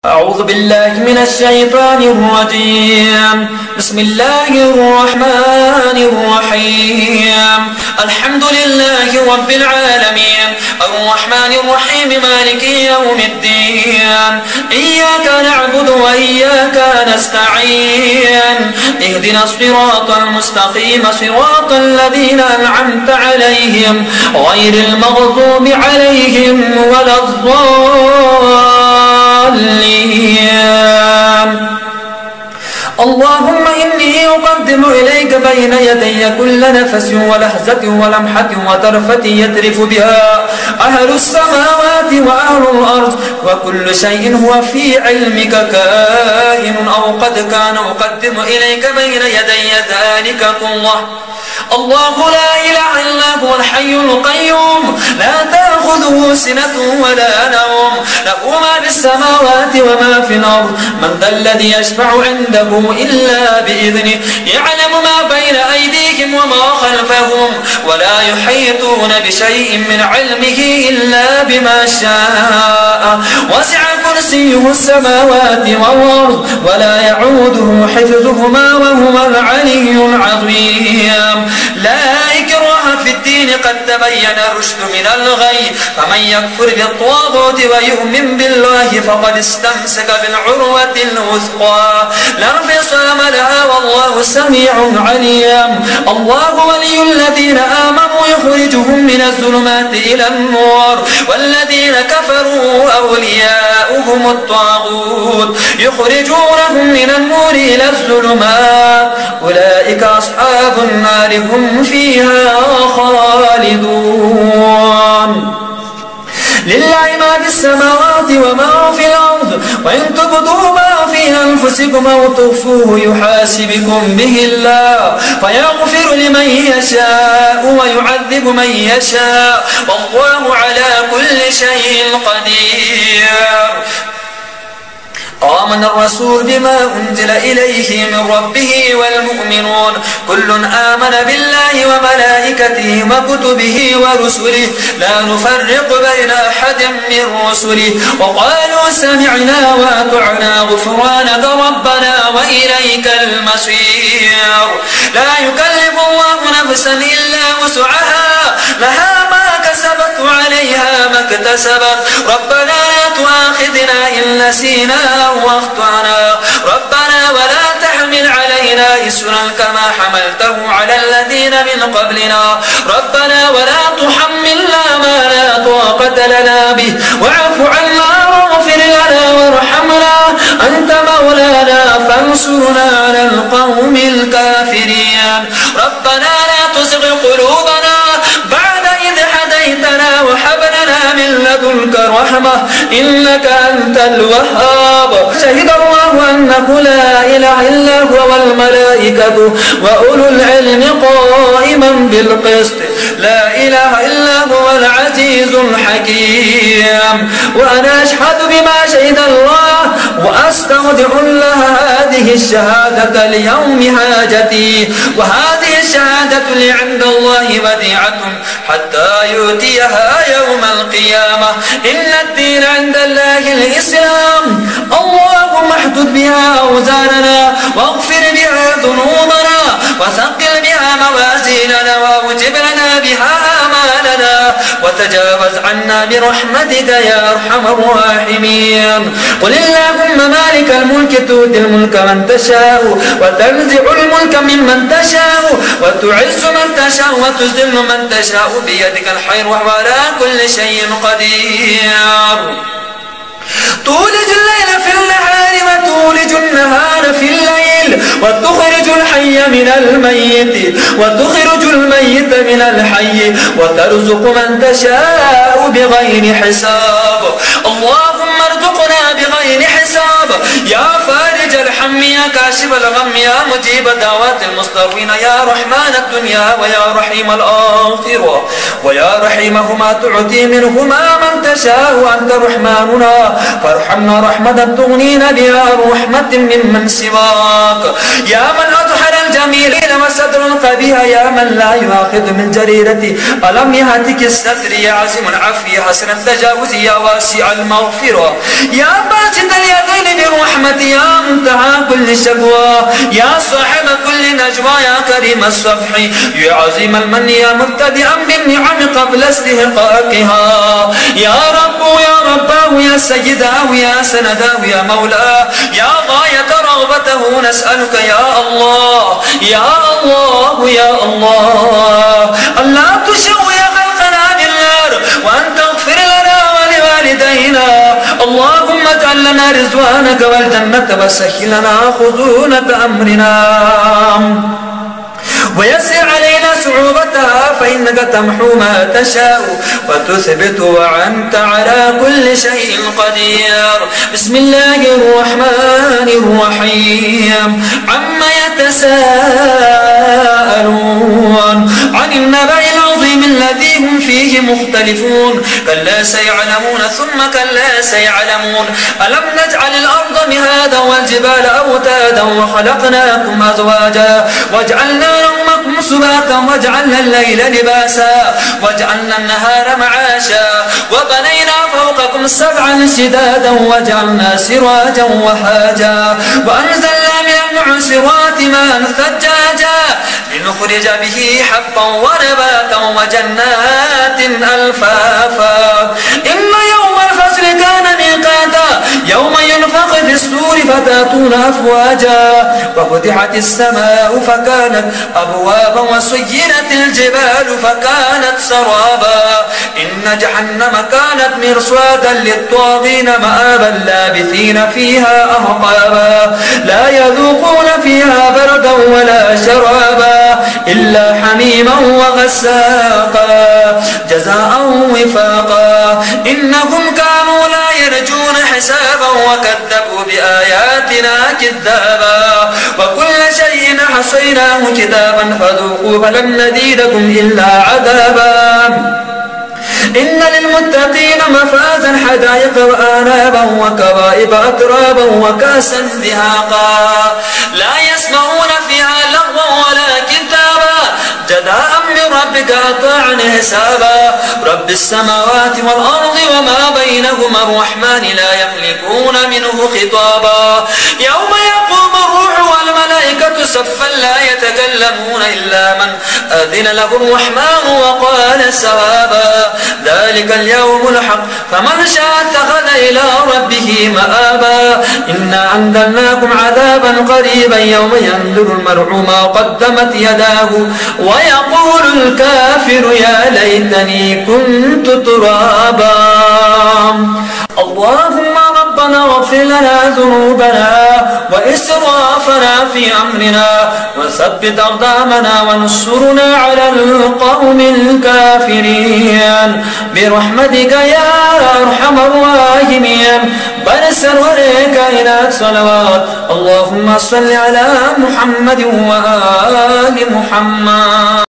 أعوذ بالله من الشيطان الرجيم. بسم الله الرحمن الرحيم. الحمد لله رب العالمين الرحمن الرحيم مالك يوم الدين. إياك نعبد وإياك نستعين. اهدنا الصراط المستقيم صراط الذين أنعمت عليهم غير المغضوب عليهم ولا الضالين. اللهم إني أقدم إليك بين يدي كل نفس ولهزة ولمحة وطرفة يترف بها أهل السماوات وأهل الأرض، وكل شيء هو في علمك كائن أو قد كان. أقدم إليك بين يدي ذلك كله. الله لا إله إلا هو الحي القيوم لا تأخذه سنة ولا نوم، له ما في السماوات وما في الأرض. من ذا الذي يشفع عنده إلا بإذنه، يعلم ما بين أيديهم وما خلفهم، ولا يحيطون بشيء من علمه إلا بما شاء. وسع كرسيه السماوات والأرض ولا يعوده حفظهما وهو العلي العظيم. لا إكراه في الدين قد تبين الرشد من الغي، فمن يكفر بالطاغوت ويؤمن بالله فقد استمسك بالعروة الوثقى لا انفصام لها والله سميع عليم. الله ولي الذين آمنوا يخرجهم من الظلمات إلى النور، والذين كفروا أولياؤهم الطاغوت يخرجونهم من النور إلى الظلمات. أولئك أصحاب النار هم فيها خالدون. لله ما في السماوات وما في الأرض، وإن تبدوا ما في أنفسكم أو تخفوه يحاسبكم به الله فيغفر لمن يشاء ويعذب من يشاء، والله على كل شيء قدير. آمن الرسول بما أنزل إليه من ربه والمؤمنون كل آمن بالله وملائكته وكتبه ورسله لا نفرق بين أحد من رسله، وقالوا سمعنا وأطعنا غفرانك ربنا وإليك المصير. لا يكلف الله نفسا إلا وسعها، لها ما كسبت وعليها ما اكتسبت. ربنا لا تؤاخذنا إن نسينا واخطأنا، ربنا ولا تحمل علينا إسرا كما حملته على الذين من قبلنا، ربنا ولا تحملنا ما لا طاقة لنا به، واعف عنا واغفر لنا وارحمنا أنت مولانا فانصرنا على القوم الكافرين. ربنا لا تزغ قلوبنا بعد إذ هديتنا وهب لنا من لدنك رحمة إنك أنت الوهاب. شهد الله أنه لا إله إلا هو والملائكة وأولو العلم قائما بالقسط. لا إله إلا هو العزيز الحكيم. وأنا أشهد بما شهد الله وأستودع الله هذه الشهادة ليوم حاجتي، وهذه الشهادة لي عند الله وديعة حتى يؤتيها يوم القيامة. إن الدين عند الله الإسلام. اللهم احدد بها أوزارنا واغفر بها ذنوبنا وثقل بها موازيننا وأوجب لنا بها آمالنا وتجاوز عنا برحمتك يا أرحم الراحمين. قل اللهم مالك الملك تؤتي الملك من تشاء وتنزع الملك ممن تشاء وتعز من تشاء وتذل من تشاء بيدك الخير وهو على كل شيء قدير. تولج الليل في النهار وتولج النهار في الليل، وتخرج الحي من الميت وتخرج الميت من الحي، وترزق من تشاء بغير حساب. اللهم ارزقنا بغير حساب يا فارج الهم يا كاشف الغم يا مجيب دعوات المضطرين يا رحمن الدنيا ويا رحيم الآخرة ويا رحيمهما تعطي منهما من تشاء أنت رحماننا فارحمنا رحمة تغنينا بها رحمة ممن سواك. يا من أظهر الجميل وستر القبيح، يا من لا يؤاخذ من جريرة ألم يهتك الستر، يا عزم العفو حسن التجاوز يا واسع المغفرة، يا باسط اليدين الرحمة يا منتهى كل شكوى يا صاحب كل نجوى يا كريم الصفح يا عظيم المن يا مبتدئا بالنعم قبل استحقاقها يا رب يا رباه يا سيداه يا سنداه يا مولاه يا غاية رغبته نسألك يا الله يا الله يا الله ألا تشوي خلقنا بالنار وأن تغفر لنا ولوالدينا اللهم اجعل لنا رضوانك والجنة وسهل لنا خزونة أمرنا ويسر علينا صعوبتها فإنك تمحو ما تشاء وتثبت وأنت على كل شيء قدير بسم الله الرحمن الرحيم عما يتساءلون عن النبأ العظيم الذي هم فيه مختلفون كلا سيعلمون ثم كلا سيعلمون ألم نجعل الأرض مهادا والجبال أوتادا وخلقناكم أزواجا وجعلنا نومكم سباتا وجعلنا الليل لباسا وجعلنا النهار معاشا وبنينا فوقكم سبعا شدادا وجعلنا سراجا وحاجا وأنزلنا من المعصرات ماء ثجاجا لنخرج به حبا ونباتا وجنات ألفافا إن يوم الفصل كان ميقاتا يوم ينفخ في الصور فتاتون أفواجا وفتحت السماء فكانت أبوابا وسيرت الجبال فكانت سرابا إن جهنم كانت مرصادا للطاغين مآبا لابثين فيها أحقابا لا يذوقون فيها بردا ولا شرابا إلا حميما وغساقا جزاء وفاقا إنهم كانوا لا يرجون حسابا وكذبوا بآياتنا كذابا وكل شيء حصيناه كتابا فذوقوا فلن نزيدكم إلا عذابا إن للمتقين مفازا حدائق وآنابا وكوائب أترابا وكاسا دهاقا لا يسمعون فيها لغوا ولا كتابا جزاء من ربك عطاء حسابا رب السماوات والأرض وما بينهما الرحمن لا يملكون منه خطابا يوم يقوم الروح والملائكة صفا لا يتكلمون إلا من أذن له الرحمن وقال سوابا ذلك اليوم الحق فمن شاء اتخذ إلى ربه مآبا إنا أنزلناكم عذابا قريبا يوم ينظر المرء ما قدمت يداه ويقول الكافر يا ليتني كنت ترابا اللهم ربنا اغفر لنا ذنوبنا وإسرافنا في أمرنا وثبت أقدامنا وانصرنا على القوم الكافرين برحمتك يا أرحم الراحمين بنسر ولكائنات صلوات اللهم صل على محمد وآل محمد.